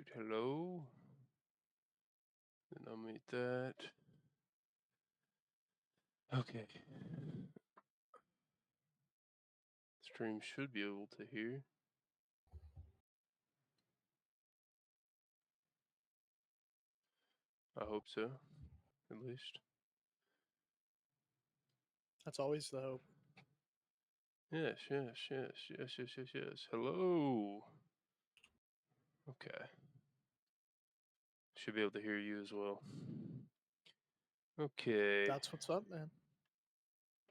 Dude, hello. Then I'll make that. Okay. Stream should be able to hear. I hope so, at least. That's always the hope. Yes. Hello. Okay. Should be able to hear you as well. Okay. That's what's up, man.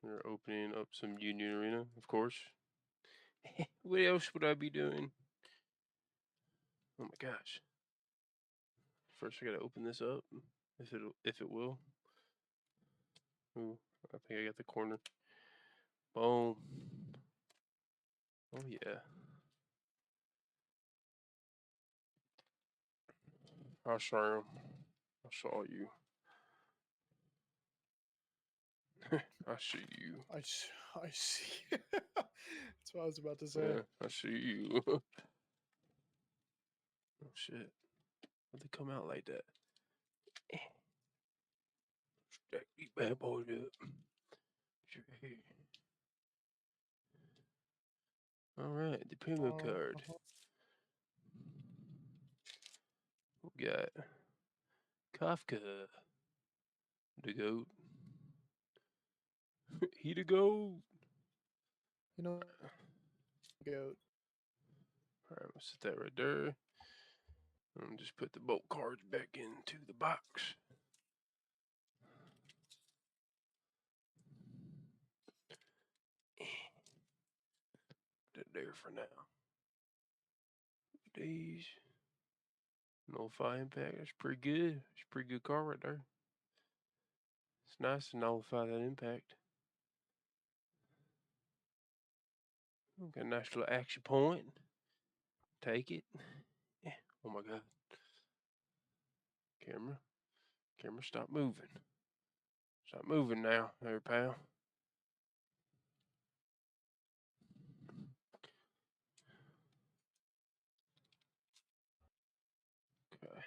We're opening up some Union Arena, of course. What else would I be doing? Oh my gosh. First I gotta open this up. If it will. Ooh, I think I got the corner. Boom. Oh yeah. I saw him. I saw you. I see you. I see. That's what I was about to say. Yeah, I see you. Oh shit. Why'd they come out like that? Stack these bad boys up. Alright, the promo card. Uh-huh. We got Kafka. The GOAT. He the GOAT. You know, goat. Alright, we'll set that right there. And just put the bolt cards back into the box. Put that there for now. These. Nullify impact. That's pretty good. It's a pretty good card right there. It's nice to nullify that impact. Got a nice little action point. Take it. Yeah. Oh my god. Camera. Camera, stop moving. Stop moving now, there, pal. Okay.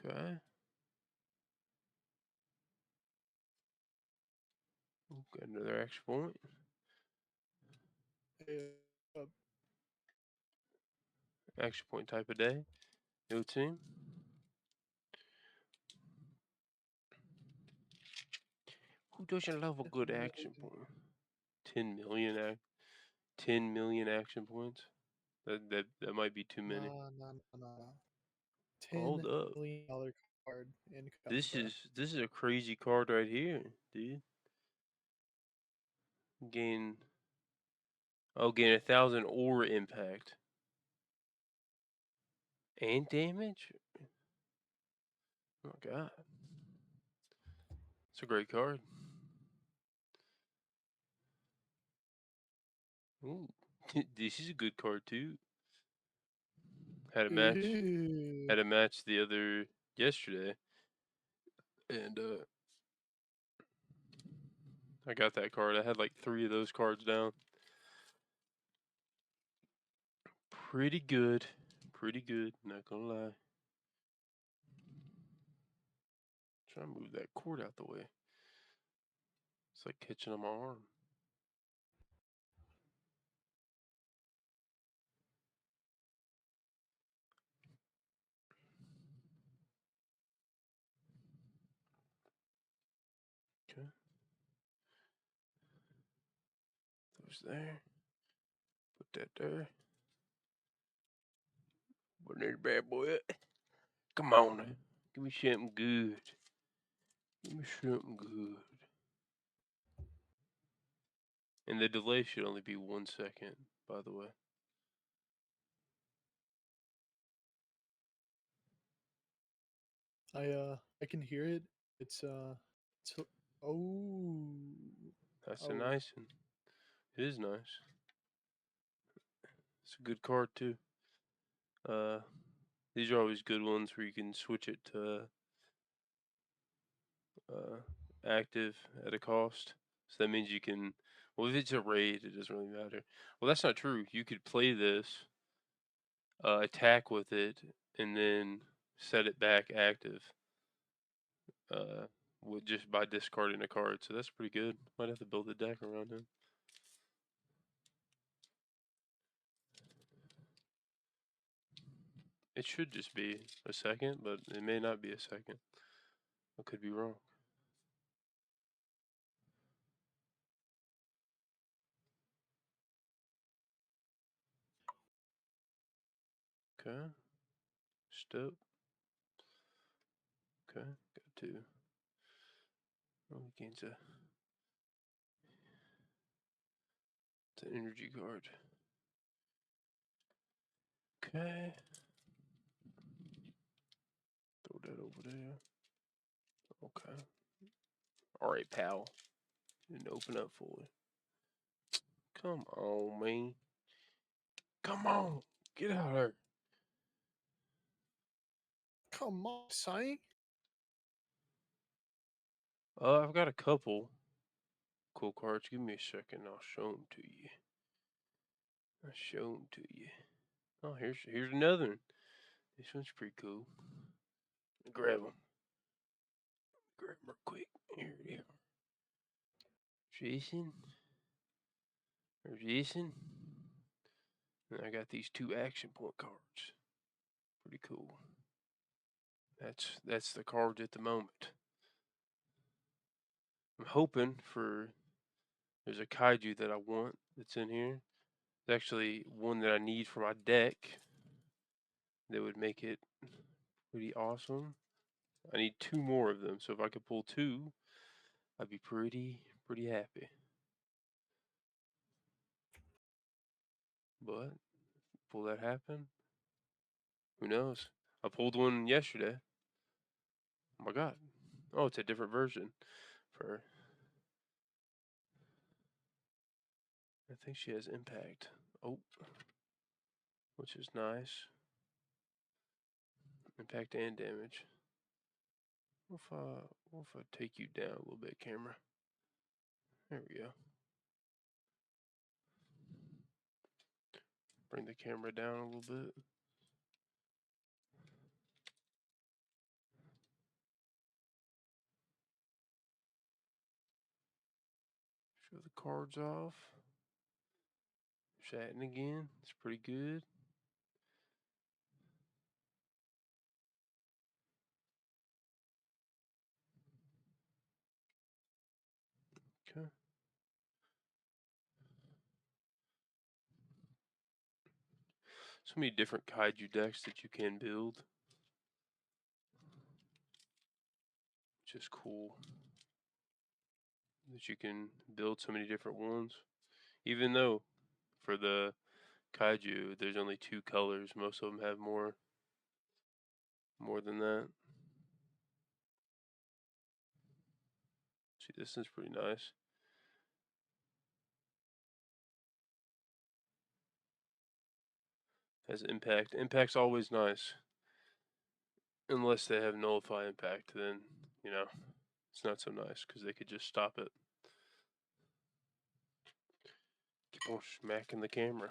Okay. Got another action point. Uh, Action point type of day. New team. Who doesn't love a good action point? 10 million 10 million action points. That might be too many. nah. Hold up. $10 million card in This Kafka. is a crazy card right here, dude. Gain 1,000 aura impact. And damage? Oh my god. It's a great card. Ooh. This is a good card too. Had a match. Ew. Had a match the other yesterday. And I got that card. I had like 3 of those cards down. Pretty good. Pretty good, not gonna lie. Try to move that cord out the way. It's like catching on my arm. Okay. Those there. Put that there. Put that bad boy up. Come on now. Give me something good. Give me something good. And the delay should only be 1 second, by the way. I can hear it. It's oh That's a oh nice one. It is nice. It's a good card too. These are always good ones where you can switch it to active at a cost. So that means you can. Well, if it's a raid, it doesn't really matter. Well, that's not true. You could play this, attack with it, and then set it back active. With just by discarding a card. So that's pretty good. Might have to build a deck around him. It should just be a second, but it may not be a second. I could be wrong. Okay. Step. Okay. Got two. Oh, he gains it's an energy card. Okay. Throw that over there. Okay. Alright, pal. Didn't open up for it. Come on, man. Come on. Get out of there. Come on, Sonny. I've got a couple cool cards. Give me a second. I'll show them to you. I'll show them to you. Oh, here's another one. This one's pretty cool. Grab them. Grab them real quick. Here they are. Jason. There's Jason. And I got these two action point cards. Pretty cool. That's the cards at the moment. I'm hoping for. There's a kaiju that I want that's in here. It's actually one that I need for my deck. That would make it pretty awesome. I need two more of them, so if I could pull two, I'd be pretty happy. But will that happen? Who knows? I pulled one yesterday. Oh my god. Oh, it's a different version. For I think she has impact. Oh, which is nice. Impact and damage. What if I take you down a little bit, camera? There we go. Bring the camera down a little bit. Show the cards off. Chatting again. It's pretty good. Okay. So many different kaiju decks that you can build. Which is cool. That you can build so many different ones. Even though for the kaiju there's only two colors, most of them have more than that. See, this is pretty nice. Has impact. Impact's always nice. Unless they have nullify impact, then, you know, it's not so nice because they could just stop it. Keep on smacking the camera.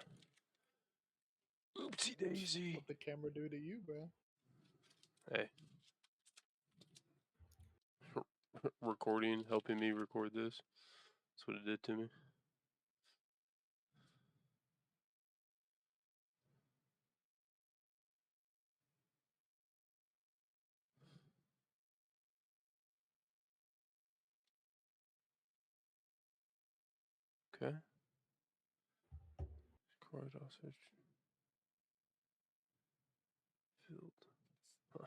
Oopsie daisy. What the camera do to you, bro? Hey. Recording, helping me record this. That's what it did to me. Okay. Card also filled. Huh.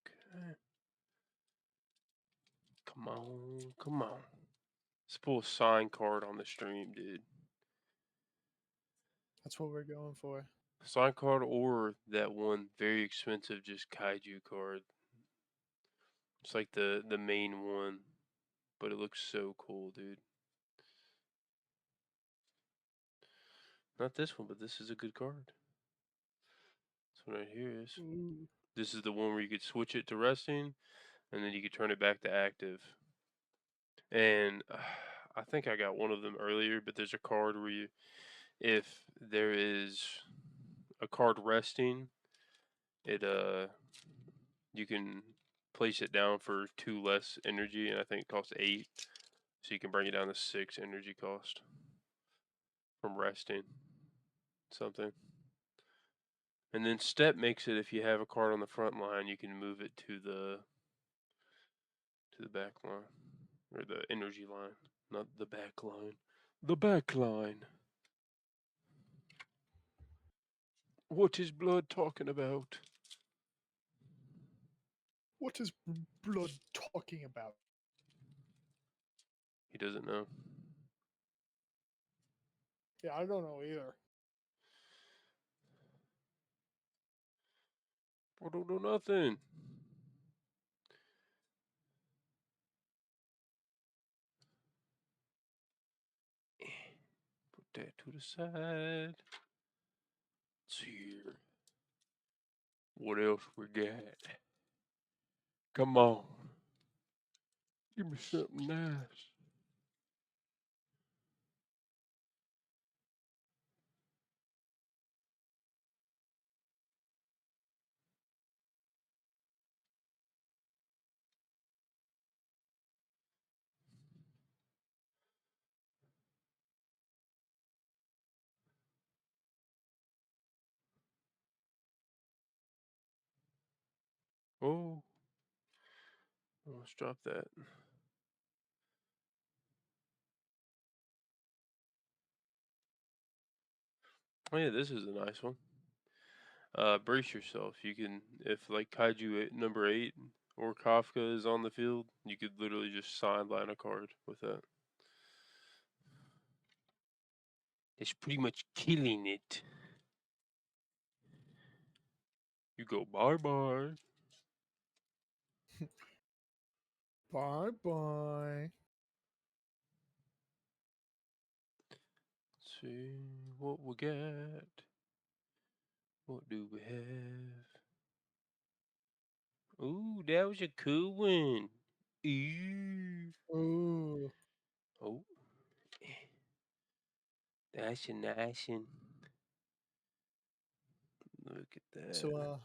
Okay. Come on, come on. Let's pull a sign card on the stream, dude. That's what we're going for. Sign card or that one very expensive just kaiju card. It's like the main one, but it looks so cool, dude. Not this one, but this is a good card. This one right here is. Ooh. This is the one where you could switch it to resting, and then you could turn it back to active. And I think I got one of them earlier, but there's a card where you, if there is a card resting, it you can place it down for 2 less energy, and I think it costs 8, so you can bring it down to 6 energy cost from resting something. And then step makes it if you have a card on the front line, you can move it to the back line or the energy line, not the back line. The back line. What is Blood talking about? What is Blood talking about? He doesn't know. Yeah, I don't know either. I don't know nothing. Put that to the side. Let's see here. What else we got? Come on. Give me something nice. Oh. Let's drop that. Oh yeah, this is a nice one. Brace yourself. You can, if like Kaiju number 8 or Kafka is on the field, you could literally just sideline a card with that. It's pretty much killing it. You go bye bye. Bye bye. Let's see what we got. What do we have? Ooh, that was a cool one. Ooh. Ooh. Oh. That's a nice one. Look at that. So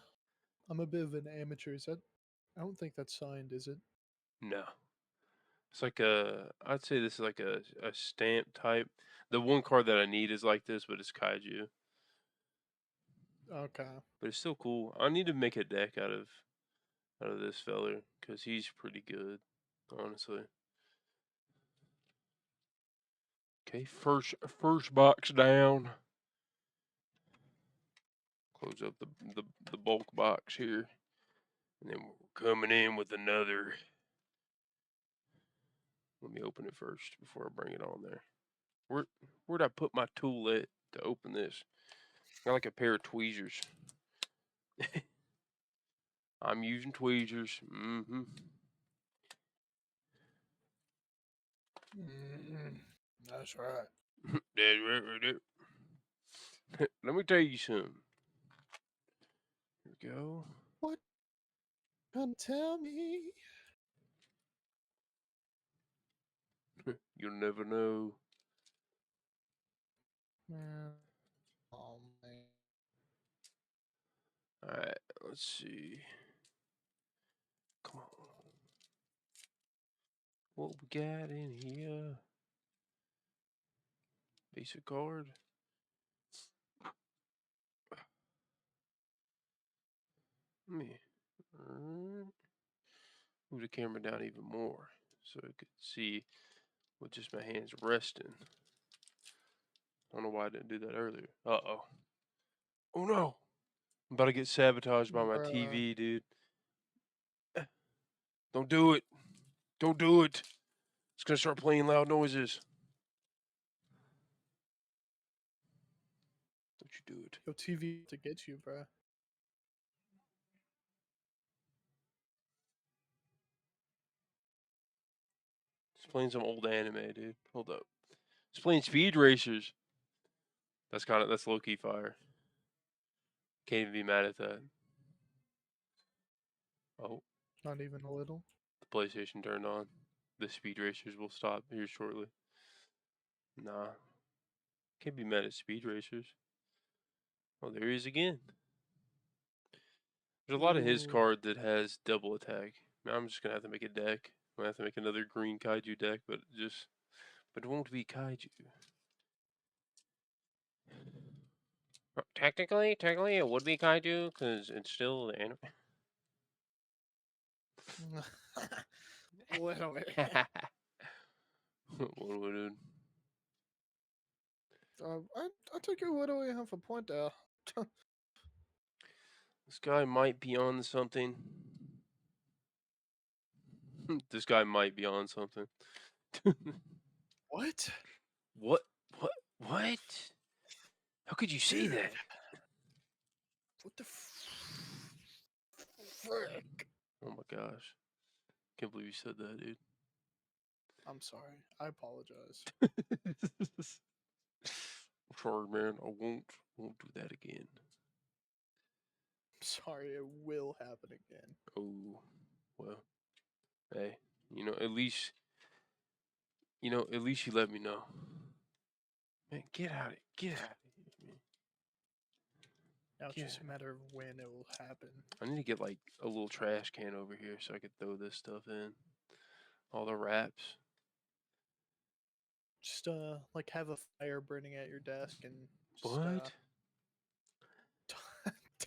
I'm a bit of an amateur. Is that I don't think that's signed, is it? No. It's like I'd say this is like a stamp type. The one card that I need is like this, but it's Kaiju. Okay. But it's still cool. I need to make a deck out of this feller because he's pretty good, honestly. Okay, first box down. Close up the bulk box here, and then we're coming in with another. Let me open it first before I bring it on there. Where'd I put my tool at to open this? Got like a pair of tweezers. I'm using tweezers. Mm-hmm. That's right. That's right, right there. Let me tell you something. Here we go. What? Come tell me. You'll never know. Man. Oh man. Alright, let's see. Come on. What we got in here? Basic card. Let me move the camera down even more so I could see with just my hands resting. I don't know why I didn't do that earlier. Uh-oh. Oh no! I'm about to get sabotaged by my Bruh. TV, dude. Don't do it. Don't do it. It's gonna start playing loud noises. Don't you do it. Your TV to get you, bruh. It's playing some old anime, dude. Hold up. It's playing Speed Racers. That's low key fire. Can't even be mad at that. Oh, Not even a little. the PlayStation turned on. The speed racers will stop here shortly. Nah, can't be mad at speed racers. Oh, there he is again. There's a lot of his Ooh. card that has double attack. Now I'm just gonna have to make a deck. I'm gonna have to make another green kaiju deck, but it won't be kaiju. Technically, it would be kaiju because it's still the anime. Literally. What would it? I took you literally half a point there. This guy might be on something. This guy might be on something. What? What? What? How could you say that? What the frick? Oh my gosh. Can't believe you said that, dude. I'm sorry. I apologize. I'm sorry, man. I won't do that again. Sorry, it will happen again. Oh, well. Hey, at least you let me know. Man, get out of here, man. Now it's Yeah. just a matter of when it will happen. I need to get like a little trash can over here so I could throw this stuff in. All the wraps. Just like have a fire burning at your desk and just What?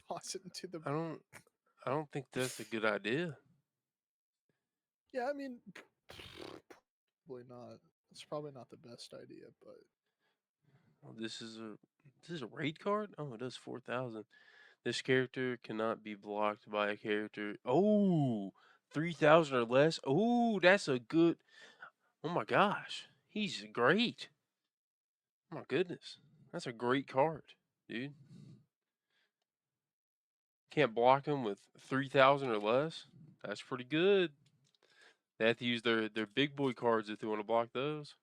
toss it into the. I don't think that's a good idea. Yeah, I mean, probably not. It's probably not the best idea, but Oh, this is a raid card? Oh, it does 4,000. This character cannot be blocked by a character. Oh, 3,000 or less. Oh, that's a good. Oh my gosh. He's great. Oh my goodness. That's a great card, dude. Can't block him with 3,000 or less. That's pretty good. They have to use their big boy cards if they want to block those.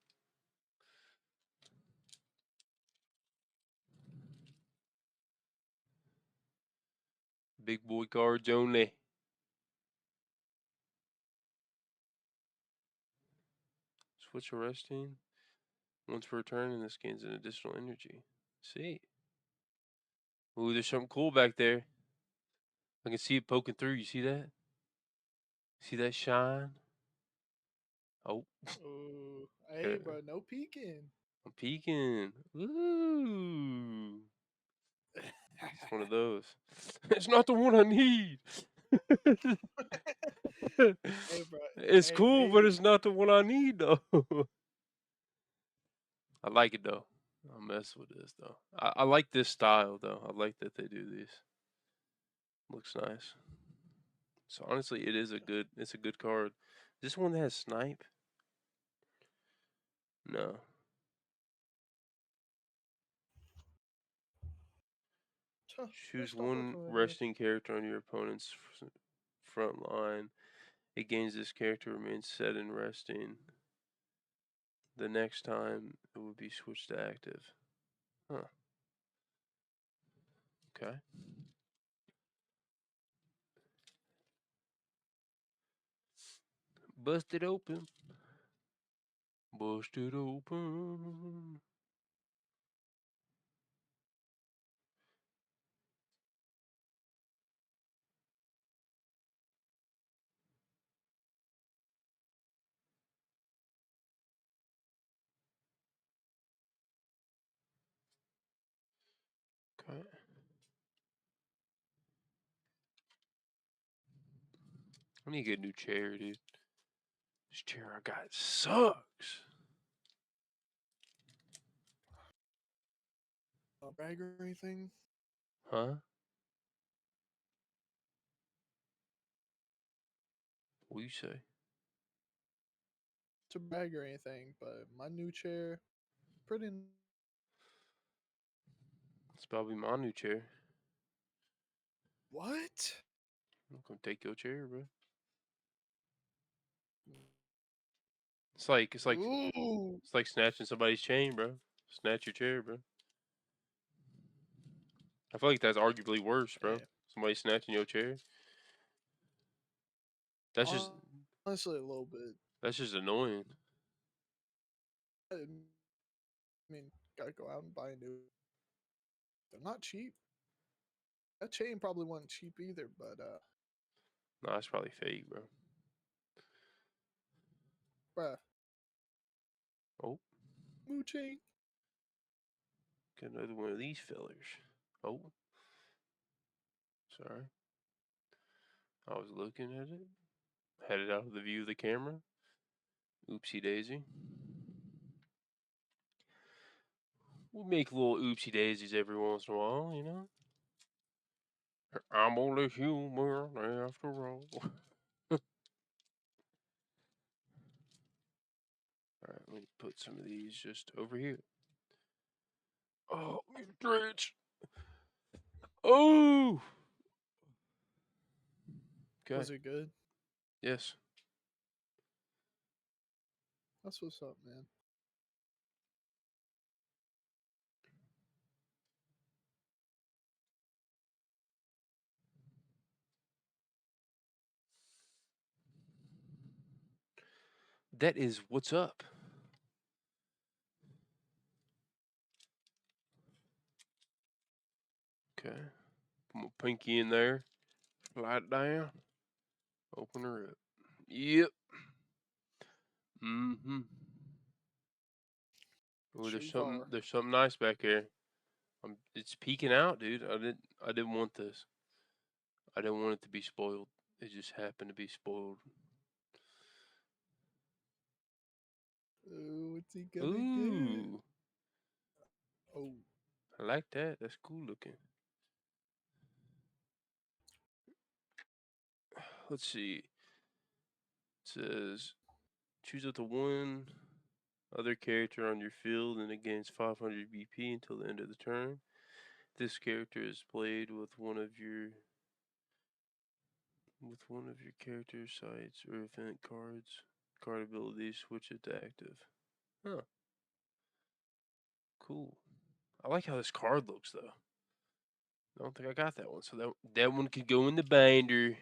Big boy cards only. Switch arresting. Once per turn, and this gains an additional energy. See. Ooh, there's something cool back there. I can see it poking through. You see that? See that shine? Oh, oh, hey, okay. bro, no peeking. I'm peeking. Ooh. It's one of those. It's not the one I need. Hey, bro. It's Hey, cool, but maybe. it's not the one I need though. I like it though. I'll mess with this though. I like this style though. I like that they do these. Looks nice. So honestly, it's a good card. This one that has snipe? No. Choose Stop one working with me. resting character on your opponent's front line. It gains this character remains set in resting. The next time it would be switched to active. Huh. Okay. Busted open. Busted open. Okay. I need to get a new chair, dude. This chair I got sucks. A bag or anything? Huh? What do you say? To bag or anything, but my new chair, pretty. It's probably my new chair. What? I'm gonna take your chair, bro. It's like Ooh. snatching somebody's chain, bro. Snatch your chair, bro. I feel like that's arguably worse, bro. Hey, Somebody snatching your chair. That's just honestly, a little bit. that's just annoying. I mean, gotta go out and buy a new. They're not cheap. That chain probably wasn't cheap either, but No, that's probably fake, bro. bruh, Oh, Moo chain. got another one of these fellers. Oh, sorry. I was looking at it. Had it out of the view of the camera. Oopsie daisy. We make little oopsie daisies every once in a while, you know. I'm only human after all. Alright, let me put some of these just over here. Oh, you stretch. Oh! Okay. Was it good? Yes. That's what's up, man. That is what's up. Okay. Put my pinky in there. Slide it down. Open her up. Yep. Mm-hmm. Oh, Sure you are. there's something nice back here. It's peeking out, dude. I didn't want this. I didn't want it to be spoiled. It just happened to be spoiled. Ooh, what's he gonna get? Ooh. Oh, I like that. That's cool looking. Let's see. It says choose up to one other character on your field and it gains 500 BP until the end of the turn. This character is played with one of your character sites or event cards. Card abilities, switch it to active. Huh. Cool. I like how this card looks though. I don't think I got that one, so that one could go in the binder.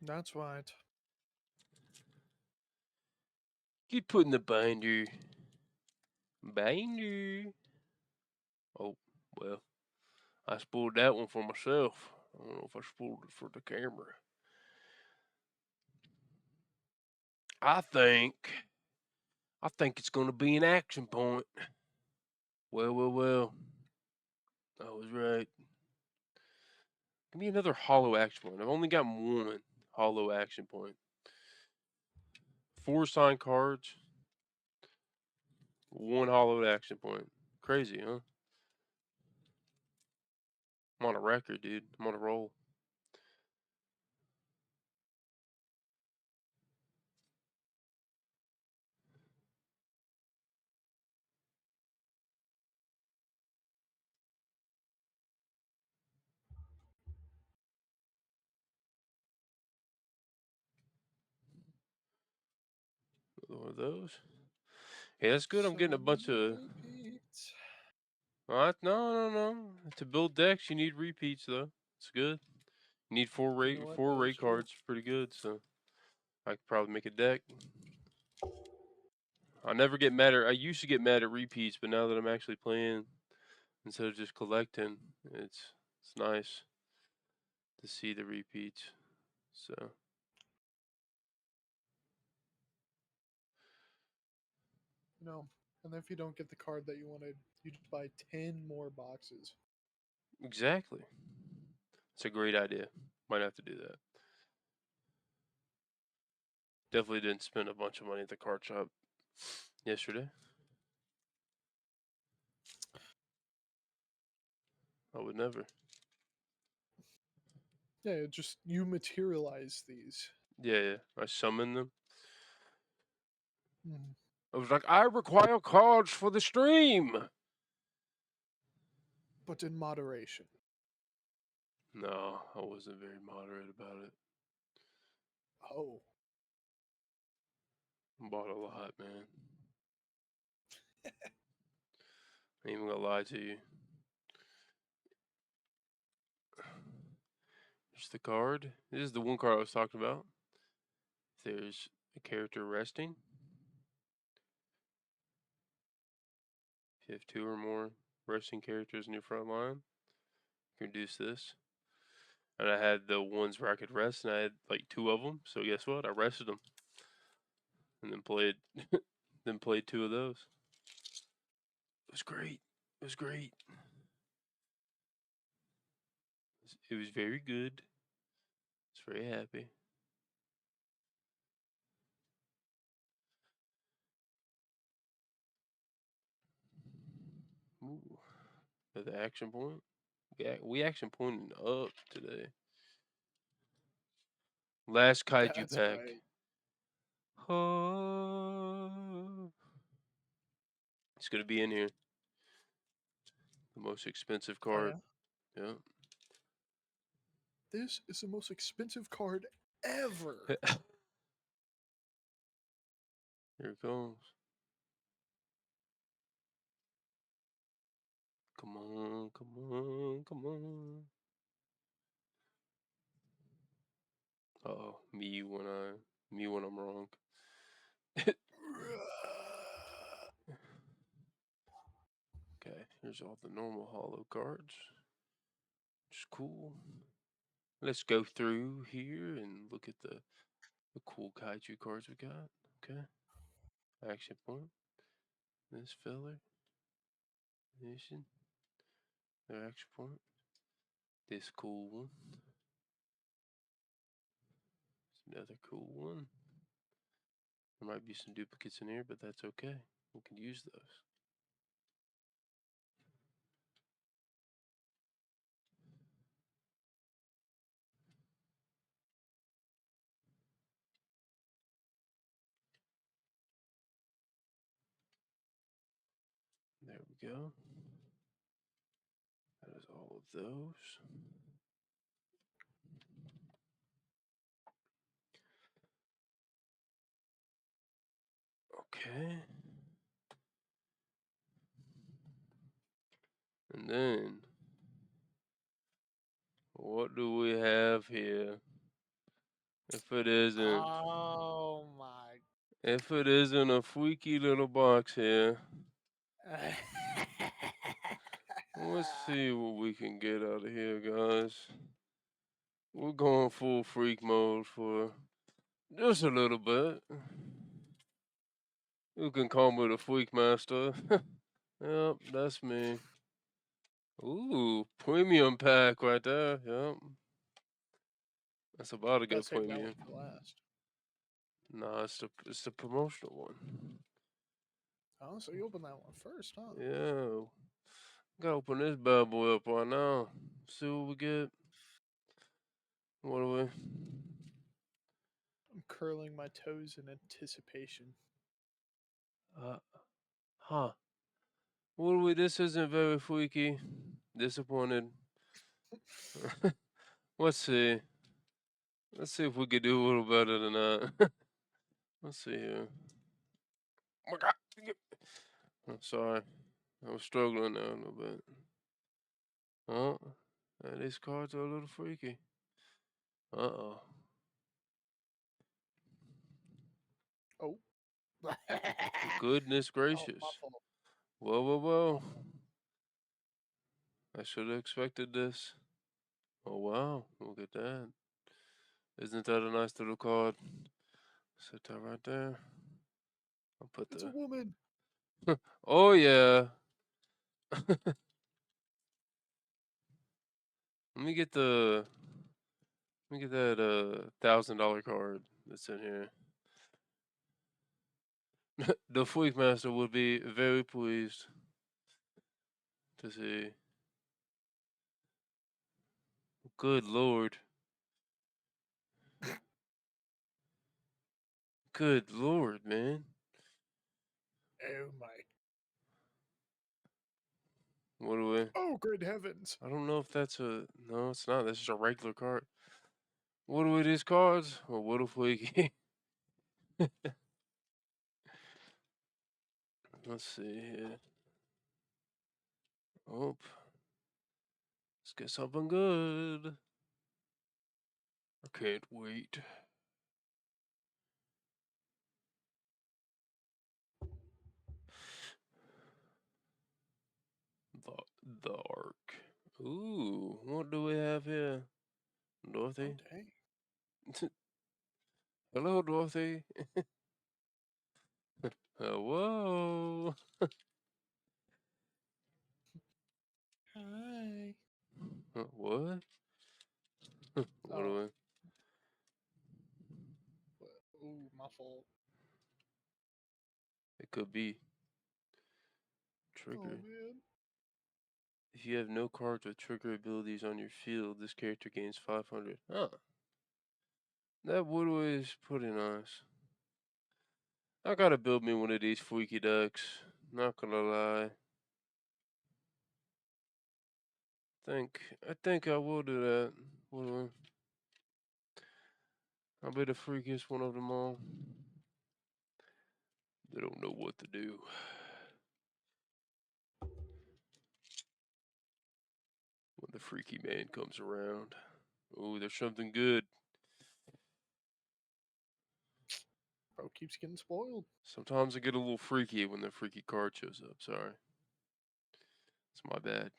that's right. Get put in the binder. Binder. Oh, well. I spoiled that one for myself. I don't know if I spoiled it for the camera. I think it's gonna be an action point. Well. I was right. Give me another hollow action point. I've only got one hollow action point. 4 signed cards. 1 hollowed action point. Crazy, huh? I'm on a record, dude. I'm on a roll. One of those. Hey, that's good. I'm getting a bunch of. Repeats. What? No. To build decks, you need repeats though. It's good. You need four You know what? four That is rate true. cards. Pretty good. So I could probably make a deck. I never get mad at. I used to get mad at repeats, but now that I'm actually playing instead of just collecting, it's nice to see the repeats. So You know, and if you don't get the card that you wanted, you just buy 10 more boxes. exactly, it's a great idea. Might have to do that. Definitely didn't spend a bunch of money at the card shop yesterday. I would never. Yeah, just you materialize these. Yeah. I summoned them. Mhm. I was like, I require cards for the stream. But in moderation. No, I wasn't very moderate about it. Oh, Bought a lot, man. I ain't even gonna lie to you. Here's the card. This is the one card I was talking about. There's a character resting. If you have 2 or more resting characters in your front line, you can reduce this. And I had the ones where I could rest, and I had like 2 of them. So guess what? I rested them, and then played, then played 2 of those. It was great. It was great. It was very good. I was very happy. Ooh, the action point. We action pointing up today. Last kaiju That's pack. right. Oh, it's gonna be in here. The most expensive Oh, card. yeah. Yeah. This is the most expensive card ever. Here it comes. Come on, come on, come on. Uh-oh, me when I'm wrong. Okay, here's all the normal hollow cards. Which is cool. Let's go through here and look at the cool kaiju cards we got. Okay. Action point. This filler. Nation. Their action point. This cool one. Another cool one. There might be some duplicates in here, but that's okay. We can use those. There we go. That is all of those. Okay. And then, what do we have here? If it isn't, Oh my. if it isn't a freaky little box here, let's see what we can get out of here, guys. We're going full freak mode for just a little bit. You can call me the Freak Master. Yep, that's me. Ooh, premium pack right there. Yep. That's about to go Gotta save that premium. one for last. Nah, it's the promotional one. Oh, so you open that one first, huh? Yeah. Gotta open this bad boy up right now. See what we get. What do we? I'm curling my toes in anticipation. Uh, huh. What do we? This isn't very freaky. Disappointed. Let's see. Let's see if we could do a little better than that. Let's see here. Oh my god. I'm sorry. I was struggling there a little bit. Oh, these cards are a little freaky. Uh-oh. Oh. Goodness Oh, my gracious. fault. Whoa, whoa, My whoa. fault. I should have expected this. Oh, wow. Look at that. Isn't that a nice little card? Set that right there. I'll put It's a the... woman. Oh, yeah. Let me get the... Let me get that $1,000 card that's in here. The Freak Master would be very pleased to see. Good lord. Good lord, man. Oh my. What do we? Oh, great heavens. I don't know if that's a. No, it's not. That's just a regular card. What are these cards? Or what if we. Let's see here. Oh, let's get something good. can't wait. The Ark. Ooh, what do we have here? Oh Dorothy? dang. Hello, Dorothy. Whoa. Hi. What? What do Oh. I? Ooh, my fault. It could be Oh trigger. man. If you have no cards with trigger abilities on your field, this character gains 500. Huh. That Woodway is pretty nice. I gotta build me one of these freaky decks. Not gonna lie. I think I will do that. Woodway. I'll be the freakiest one of them all. They don't know what to do. When the freaky man comes around. Oh, there's something good. Bro keeps getting spoiled. Sometimes I get a little freaky when the freaky card shows up. Sorry. It's my bad.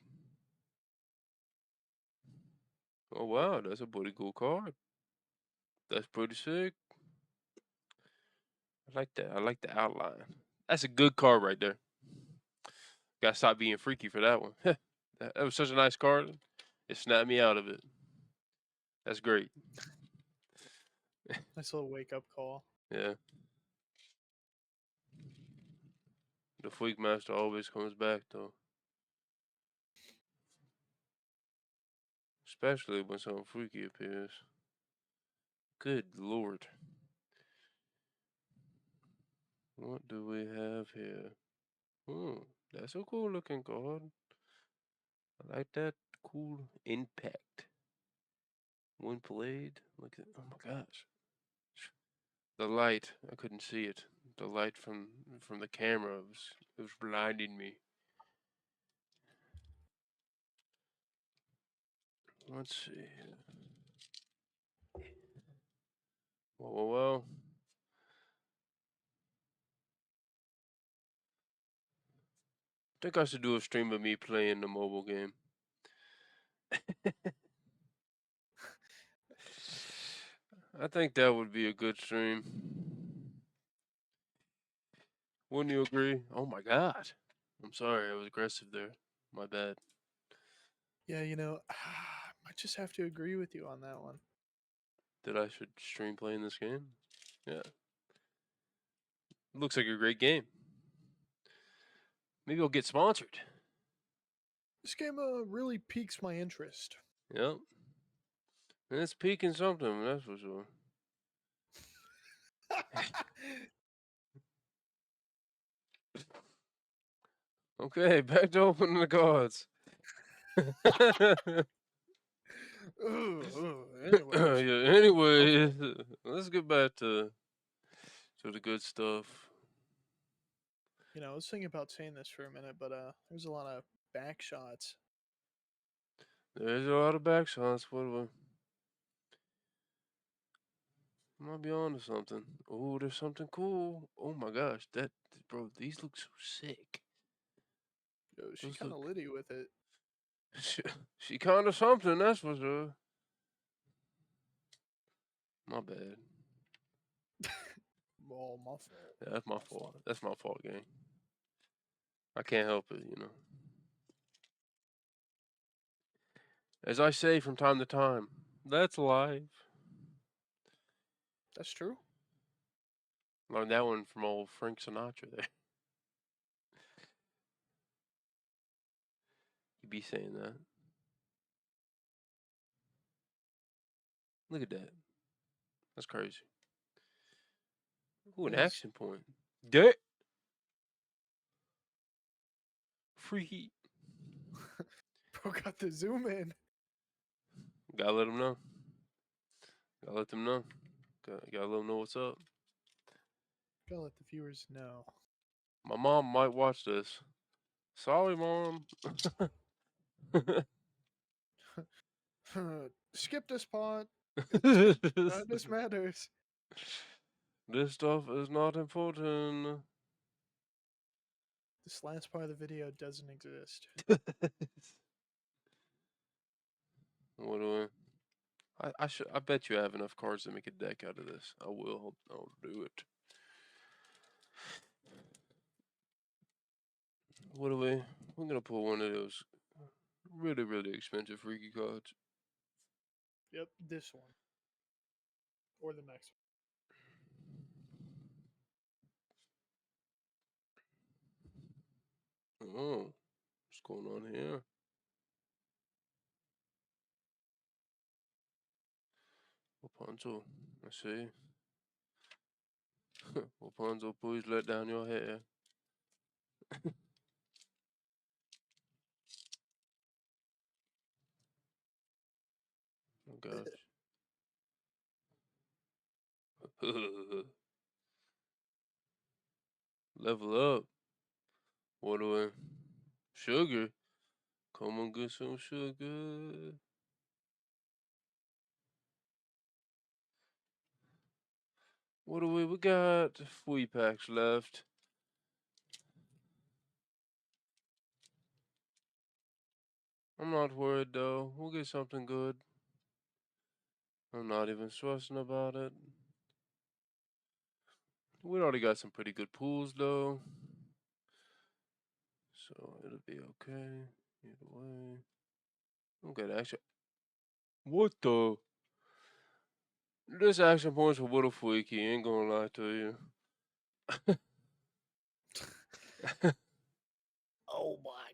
Oh, wow. That's a pretty cool card. That's pretty sick. I like that. I like the outline. That's a good card right there. Gotta stop being freaky for that one. That was such a nice card. It snapped me out of it. That's great. Nice little wake up call. Yeah. The Freak Master always comes back, though. Especially when something freaky appears. Good lord. What do we have here? Hmm, that's a cool looking card. I like that cool impact. When played, look at, oh my gosh. The light, I couldn't see it. The light from the camera it was blinding me. Let's see here. Whoa, whoa, whoa. I think I should do a stream of me playing the mobile game. I think that would be a good stream. Wouldn't you agree? Oh my god. I'm sorry, I was aggressive there. My bad. Yeah, I might just have to agree with you on that one. That I should stream playing this game? Yeah. Looks like a great game. Maybe I'll get sponsored. This game really piques my interest. Yep. And it's peaking something, that's for sure. Okay, back to opening the cards. Anyways, Yeah, anyway, let's get back to the good stuff. I was thinking about saying this for a minute, but there's a lot of back shots. There's a lot of back shots. What do I might be on to something. Oh, there's something cool. Oh my gosh, bro, these look so sick. Yo, she Those kind of look litty with it. she kind of something, that's for sure. My bad. Oh, my fault. Yeah, that's my fault. That's my fault, gang. I can't help it, As I say from time to time, that's life. That's true. Learned that one from old Frank Sinatra there. He'd be saying that. Look at that. That's crazy. Ooh, an Yes. action point. That freaky. Bro got the zoom in. Gotta let them know. Gotta let them know. Gotta let them know what's up. Gotta let the viewers know. My mom might watch this. Sorry, mom. Skip this part. None This of this matters. stuff is not important. This last part of the video doesn't exist. What do I bet you I have enough cards to make a deck out of this. I will. I'll do it. What do we? We're gonna pull one of those really, really expensive freaky cards. Yep, this one. Or the next Oh, what's going on here? Rapunzel, I see. Rapunzel, please let down your hair. Oh gosh. Level up. What do I? Sugar. Come on, get some sugar. What do we? We got 3 packs left. I'm not worried though. We'll get something good. I'm not even stressing about it. We already got some pretty good pools though. So it'll be okay. Either way. Okay, action. What the? This action points were a little freaky, ain't gonna lie to you. Oh my.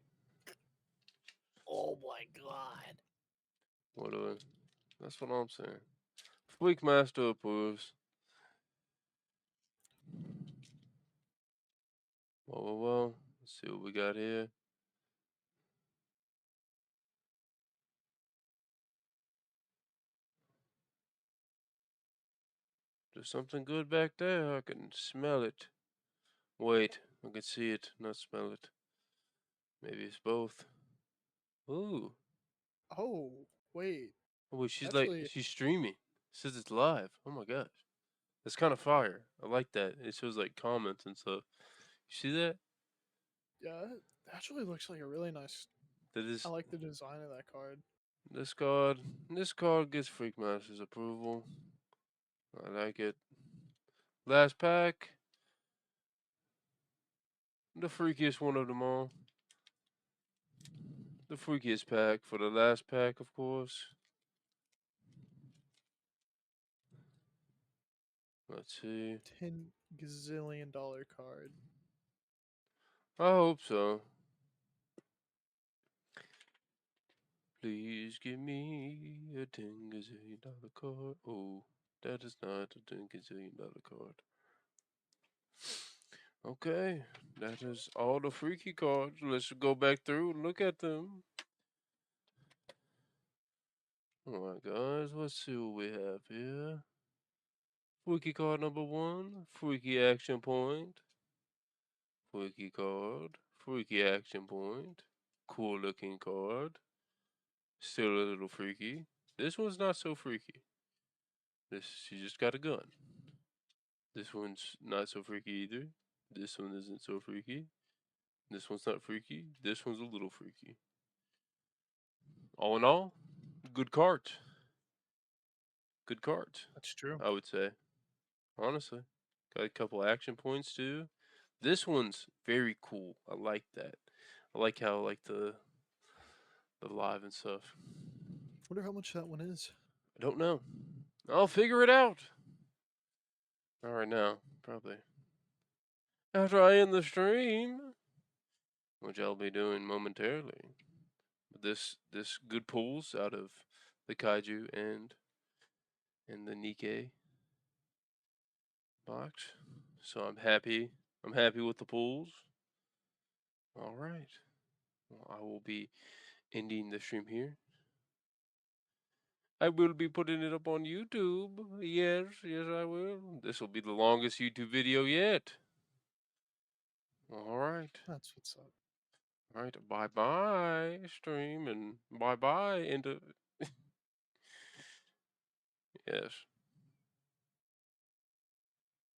Oh my god. What do I? That's what I'm saying. Freak Master approves. Well. Let's see what we got here. There's something good back there. I can smell it. Wait, I can see it, not smell it. Maybe it's both. Ooh. Oh, wait. Oh, wait, Actually, she's streaming. Says it's live. Oh my gosh. That's kind of fire. I like that. It shows like comments and stuff. You see that? yeah, it actually looks like a really nice. That I is like the design of that card. this card. This card gets Freak Master's approval. I like it. Last pack. The freakiest one of them all. The freakiest pack for the last pack, of course. Let's see. $10 gazillion card. I hope so. Please give me a $10 gazillion card. Oh, that is not a $10 gazillion card. Okay, that is all the freaky cards. Let's go back through and look at them. Alright, guys, let's see what we have here. Freaky card number 1, freaky action point. Freaky card, freaky action point. Cool looking card. Still a little freaky. This one's not so freaky. She just got a gun. This one's not so freaky either. This one isn't so freaky. This one's not freaky. This one's a little freaky. All in all, good cards. Good cards, That's true. I would say. Honestly. Got a couple action points too. This one's very cool. I like that. I like how like the live and stuff. Wonder how much that one is. I don't know. I'll figure it out. All right now, probably. After I end the stream, which I'll be doing momentarily. This good pulls out of the Kaiju and the Nikkei box. So I'm happy. I'm happy with the pulls. All right. Well, I will be ending the stream here. I will be putting it up on YouTube. Yes, I will. This will be the longest YouTube video yet. All right. That's what's up. All right. Bye bye, stream, and bye bye into Yes.